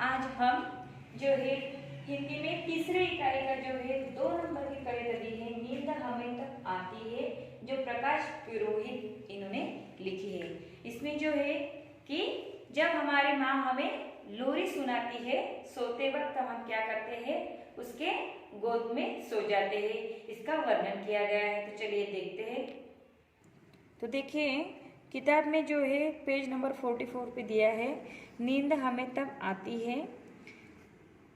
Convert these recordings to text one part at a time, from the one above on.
आज हम जो है हिंदी में तीसरे इकाई का जो है 2 नंबर की कविता दी है नींद हमें तब आती है, जो प्रकाश पुरोहित इन्होंने लिखी है। इसमें जो है कि जब हमारी माँ हमें लोरी सुनाती है, सोते वक्त हम क्या करते हैं, उसके गोद में सो जाते हैं। इसका वर्णन किया गया है, तो चलिए देखते हैं। तो देखिए किताब में जो है पेज नंबर 44 पे दिया है, नींद हमें तब आती है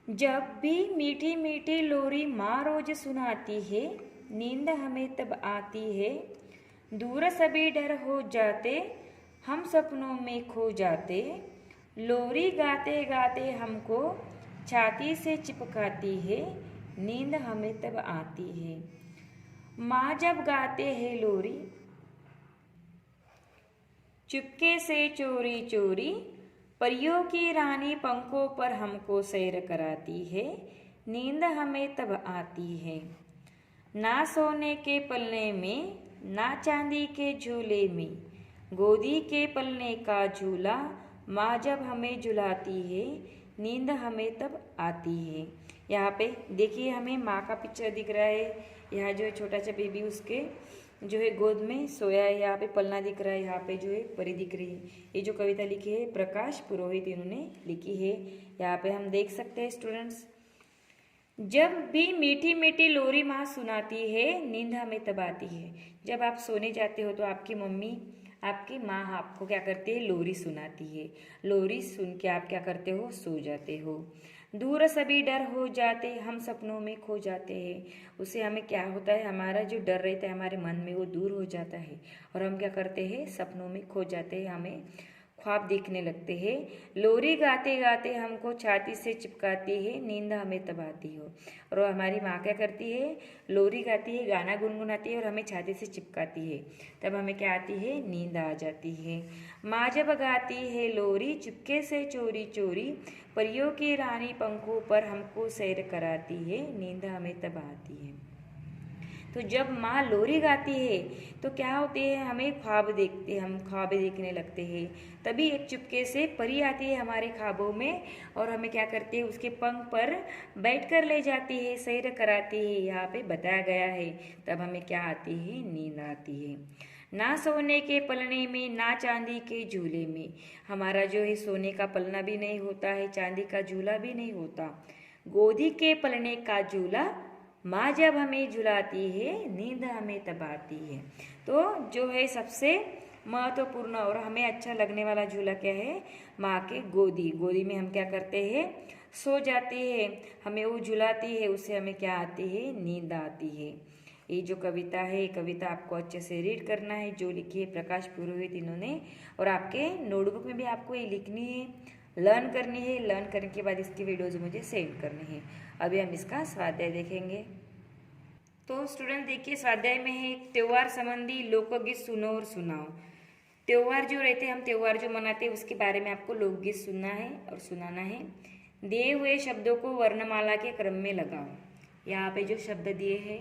जब भी मीठी मीठी लोरी माँ रोज सुनाती है। नींद हमें तब आती है, दूर सभी डर हो जाते, हम सपनों में खो जाते। लोरी गाते गाते हमको छाती से चिपकाती है, नींद हमें तब आती है। माँ जब गाते हैं लोरी चुपके से चोरी चोरी, परियों की रानी पंखों पर हमको सैर कराती है, नींद हमें तब आती है। ना सोने के पलने में, ना चांदी के झूले में, गोदी के पलने का झूला माँ जब हमें झुलाती है, नींद हमें तब आती है। यहाँ पे देखिए हमें माँ का पिक्चर दिख रहा है। यहाँ जो छोटा सा बेबी उसके जो है गोद में सोया है, यहाँ पे पलना दिख रहा है, यहाँ पे जो है परी दिख रही है। ये जो कविता लिखी है प्रकाश पुरोहित इन्होंने लिखी है। यहाँ पे हम देख सकते हैं स्टूडेंट्स, जब भी मीठी मीठी लोरी माँ सुनाती है, नींद हमें तब आती है। जब आप सोने जाते हो तो आपकी मम्मी, आपकी माँ आपको क्या करती है, लोरी सुनाती है। लोरी सुन के आप क्या करते हो, सो जाते हो। दूर सभी डर हो जाते, हम सपनों में खो जाते हैं। उससे हमें क्या होता है, हमारा जो डर रहता है हमारे मन में वो दूर हो जाता है और हम क्या करते हैं, सपनों में खो जाते हैं, हमें ख्वाब देखने लगते हैं। लोरी गाते गाते हमको छाती से चिपकाती है, नींद हमें तब आती हो। और हमारी माँ क्या करती है, लोरी गाती है, गाना गुनगुनाती है और हमें छाती से चिपकाती है, तब हमें क्या आती है, नींद आ जाती है। माँ जब गाती है लोरी चुपके से चोरी चोरी, परियों की रानी पंखों पर हमको सैर कराती है, नींद हमें तब आती है। तो जब माँ लोरी गाती है तो क्या होती है, हमें ख्वाब देखते हैं, हम ख्वाब देखने लगते हैं। तभी एक चुपके से परी आती है हमारे ख्वाबों में और हमें क्या करती है, उसके पंख पर बैठकर ले जाती है, सैर कराती है, यहाँ पे बताया गया है। तब हमें क्या आती है, नींद आती है। ना सोने के पलने में, ना चांदी के झूले में, हमारा जो है सोने का पलना भी नहीं होता है, चांदी का झूला भी नहीं होता। गोदी के पलने का झूला माँ जब हमें झुलाती है, नींद हमें तब आती है। तो जो है सबसे महत्वपूर्ण और हमें अच्छा लगने वाला झूला क्या है, माँ के गोदी। गोदी में हम क्या करते हैं, सो जाते हैं, हमें वो झुलाती है, उससे हमें क्या आती है, नींद आती है। ये जो कविता है, ये कविता आपको अच्छे से रीड करना है, जो लिखी है प्रकाश पुरोहित इन्होंने, और आपके नोटबुक में भी आपको ये लिखनी है, लर्न करनी है। लर्न करने के बाद इसकी वीडियोज मुझे सेंड करनी है। अभी हम इसका स्वाध्याय देखेंगे। तो स्टूडेंट देखिए, स्वाध्याय में है त्योहार संबंधी लोकगीत सुनो और सुनाओ। त्योहार जो रहते हैं, हम त्योहार जो मनाते हैं उसके बारे में आपको लोकगीत सुनना है और सुनाना है। दिए हुए शब्दों को वर्णमाला के क्रम में लगाओ। यहाँ पे जो शब्द दिए हैं,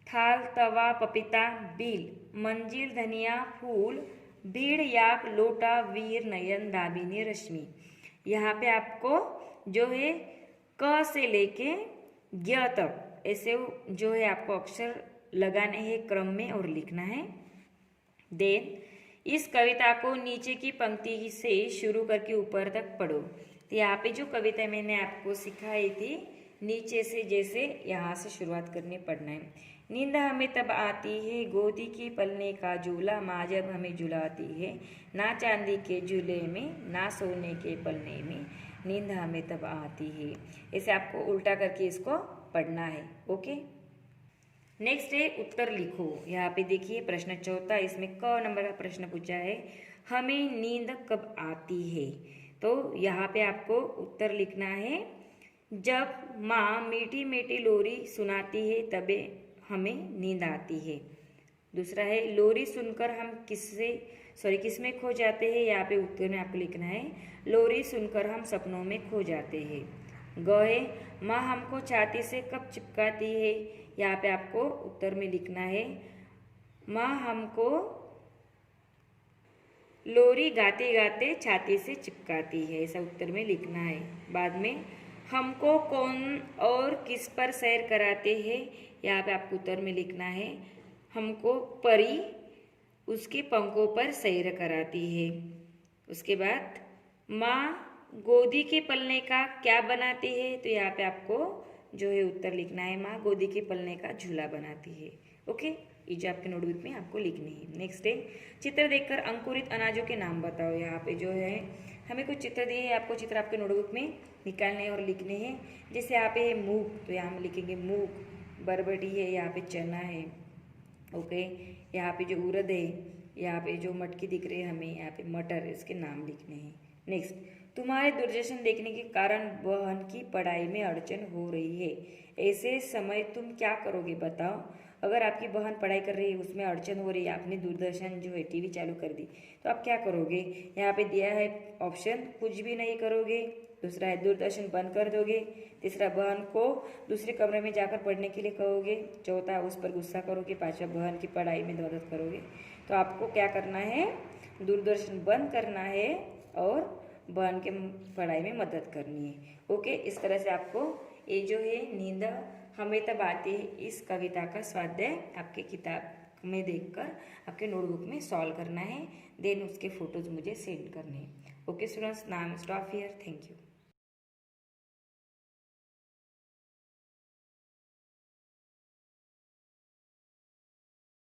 थाल, तवा, पपीता, बील, मंजिल, धनिया, फूल, भीड़, याक, लोटा, वीर, नयन, दामिनी, रश्मि। यहाँ पे आपको जो है क से लेके ज्ञ तक ऐसे जो है आपको अक्षर लगाने हैं क्रम में और लिखना है। देन इस कविता को नीचे की पंक्ति से शुरू करके ऊपर तक पढ़ो। तो यहाँ पे जो कविता मैंने आपको सिखाई थी, नीचे से जैसे यहाँ से शुरुआत करनी पड़ना है। नींद हमें तब आती है, गोदी की पलने का झूला माँ जब हमें झुलाती है, ना चांदी के झूले में, ना सोने के पलने में, नींद हमें तब आती है। ऐसे आपको उल्टा करके इसको पढ़ना है। ओके, नेक्स्ट है उत्तर लिखो। यहाँ पे देखिए प्रश्न चौथा, इसमें क नंबर का प्रश्न पूछा है, हमें नींद कब आती है। तो यहाँ पे आपको उत्तर लिखना है, जब माँ मीठी मीठी लोरी सुनाती है तबे हमें नींद आती है। दूसरा है, लोरी सुनकर हम किसमें खो जाते हैं। यहाँ पे उत्तर में आपको लिखना है, लोरी सुनकर हम सपनों में खो जाते हैं। ग है, माँ हमको छाती से कब चिपकाती है। यहाँ पे आपको उत्तर में लिखना है, माँ हमको लोरी गाते गाते छाती से चिपकाती है, ऐसा उत्तर में लिखना है। बाद में हमको कौन और किस पर सैर कराते हैं, यहाँ पे आपको उत्तर में लिखना है। हमको परी उसके पंखों पर सैर कराती है। उसके बाद माँ गोदी के पलने का क्या बनाती है, तो यहाँ पे आपको जो है उत्तर लिखना है, माँ गोदी के पलने का झूला बनाती है। ओके, ये जो आपके नोटबुक में आपको लिखनी है। नेक्स्ट है, चित्र देखकर अंकुरित अनाजों के नाम बताओ। यहाँ पे जो है हमें कुछ चित्र दिए हैं, आपको चित्र आपके नोटबुक में निकालने और लिखने हैं। जैसे यहाँ पे है मूंग, तो यहाँ हम लिखेंगे मूंग। बरबटी है, यहाँ पे चना है। ओके, यहाँ पे जो उड़द है, यहाँ पे जो मटकी दिख रही है हमें, यहाँ पे मटर, इसके नाम लिखने हैं। नेक्स्ट, तुम्हारे दूरदर्शन देखने के कारण बहन की पढ़ाई में अड़चन हो रही है, ऐसे समय तुम क्या करोगे बताओ। अगर आपकी बहन पढ़ाई कर रही है, उसमें अड़चन हो रही है, आपने दूरदर्शन जो है टीवी चालू कर दी, तो आप क्या करोगे। यहाँ पे दिया है ऑप्शन, कुछ भी नहीं करोगे। दूसरा है दूरदर्शन बंद कर दोगे। तीसरा, बहन को दूसरे कमरे में जाकर पढ़ने के लिए कहोगे। चौथा, उस पर गुस्सा करोगे। पांचवा, बहन की पढ़ाई में मदद करोगे। तो आपको क्या करना है, दूरदर्शन बंद करना है और बहन के पढ़ाई में मदद करनी है। ओके, इस तरह से आपको ये जो है नींद हमें तब आती है, इस कविता का स्वाध्याय आपके किताब में देखकर आपके नोटबुक में सॉल्व करना है। देन उसके फोटोज मुझे सेंड करने हैं। Okay students, now stop here. Thank you.